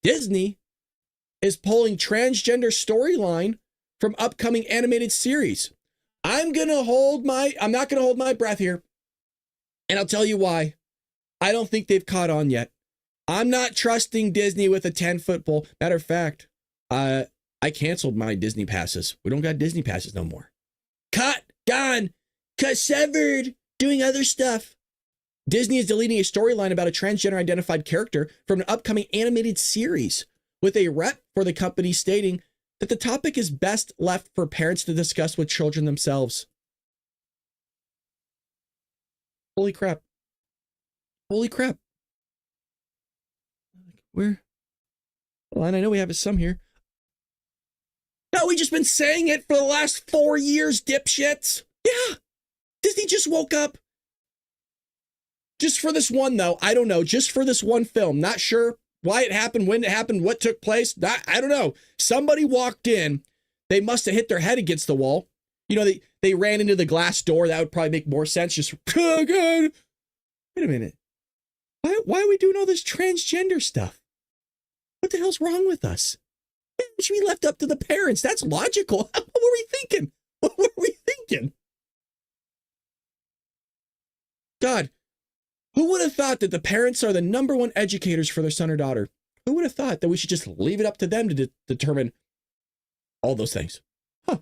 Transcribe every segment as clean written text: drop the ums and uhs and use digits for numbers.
Disney is pulling transgender storyline from upcoming animated series. I'm not going to hold my breath here. And I'll tell you why. I don't think they've caught on yet. I'm not trusting Disney with a 10-foot pole. Matter of fact, I canceled my Disney passes. We don't got Disney passes no more. Cut, gone, cut, severed, doing other stuff. Disney is deleting a storyline about a transgender identified character from an upcoming animated series, with a rep for the company stating that the topic is best left for parents to discuss with children themselves. Holy crap. Holy crap. Where? Well, and I know we have some here. No, we just been saying it for the last 4 years, dipshits. Yeah. Disney just woke up. Just for this one, though. I don't know. Just for this one film. Not sure why it happened, when it happened, what took place. I don't know. Somebody walked in. They must have hit their head against the wall. You know, they ran into the glass door. That would probably make more sense. Just, oh, God. Wait a minute. Why are we doing all this transgender stuff? What the hell's wrong with us? It should be left up to the parents. That's logical. What were we thinking? What were we thinking? God, who would have thought that the parents are the number one educators for their son or daughter? Who would have thought that we should just leave it up to them to determine all those things? Huh.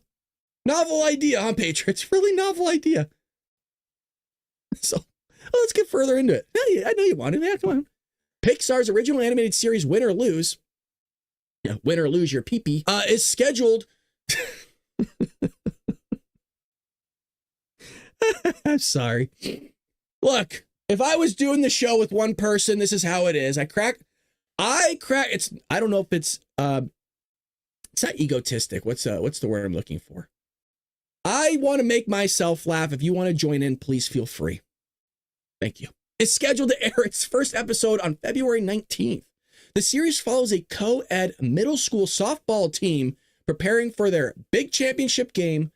Novel idea, huh, Patriots? Really novel idea. So, let's get further into it. I know you want to. Yeah, come on. Pixar's original animated series, Win or Lose, win or lose your pee-pee, is scheduled. I'm sorry. Look, if I was doing the show with one person, this is how it is. I don't know if it's not egotistic. What's the word I'm looking for? I want to make myself laugh. If you want to join in, please feel free. Thank you. It's scheduled to air its first episode on February 19th. The series follows a co-ed middle school softball team preparing for their big championship game.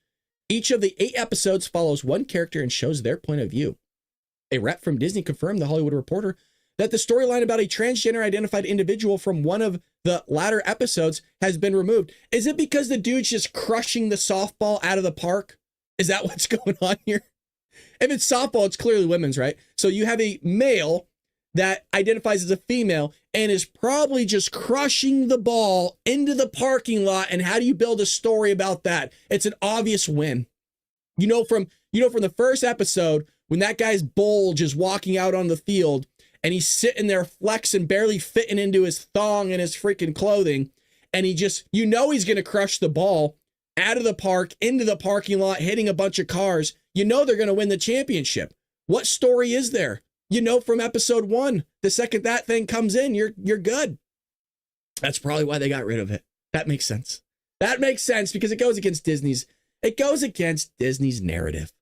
Each of the 8 episodes follows one character and shows their point of view. A rep from Disney confirmed The Hollywood Reporter that the storyline about a transgender identified individual from one of the latter episodes has been removed. Is it because the dude's just crushing the softball out of the park? Is that what's going on here? If it's softball, it's clearly women's, right? So you have a male that identifies as a female and is probably just crushing the ball into the parking lot. And how do you build a story about that? It's an obvious win. You know from the first episode, when that guy's bulge is walking out on the field and he's sitting there flexing, barely fitting into his thong and his freaking clothing. And he's going to crush the ball out of the park, into the parking lot, hitting a bunch of cars. You know they're going to win the championship. What story is there? You know from episode 1, the second that thing comes in, you're good. That's probably why they got rid of it. That makes sense. That makes sense because it goes against Disney's narrative.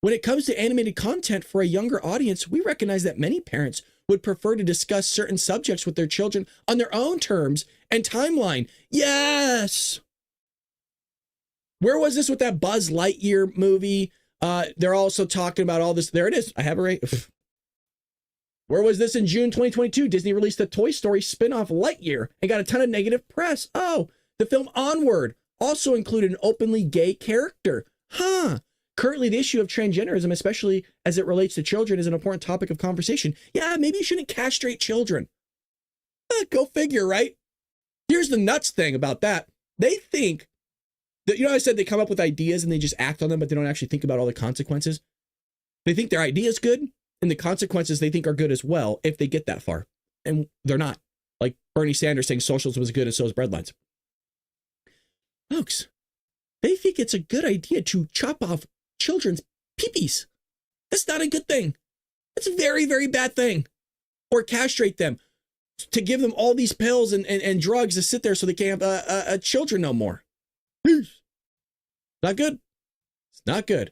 When it comes to animated content for a younger audience, we recognize that many parents would prefer to discuss certain subjects with their children on their own terms and timeline. Yes. Where was this with that Buzz Lightyear movie? They're also talking about all this. There it is. I have it right. Where was this in June 2022? Disney released a Toy Story spin-off Lightyear and got a ton of negative press. Oh, the film Onward also included an openly gay character. Huh. Currently, the issue of transgenderism, especially as it relates to children, is an important topic of conversation. Yeah, maybe you shouldn't castrate children. Go figure, right? Here's the nuts thing about that. They think that, I said they come up with ideas and they just act on them, but they don't actually think about all the consequences. They think their idea is good, and the consequences they think are good as well if they get that far. And they're not. Like Bernie Sanders saying socialism is good and so is breadlines. Folks, they think it's a good idea to chop off children's peepees. That's not a good thing. That's a very, very bad thing. Or castrate them, to give them all these pills and drugs to sit there so they can't have children no more. Not good. It's not good.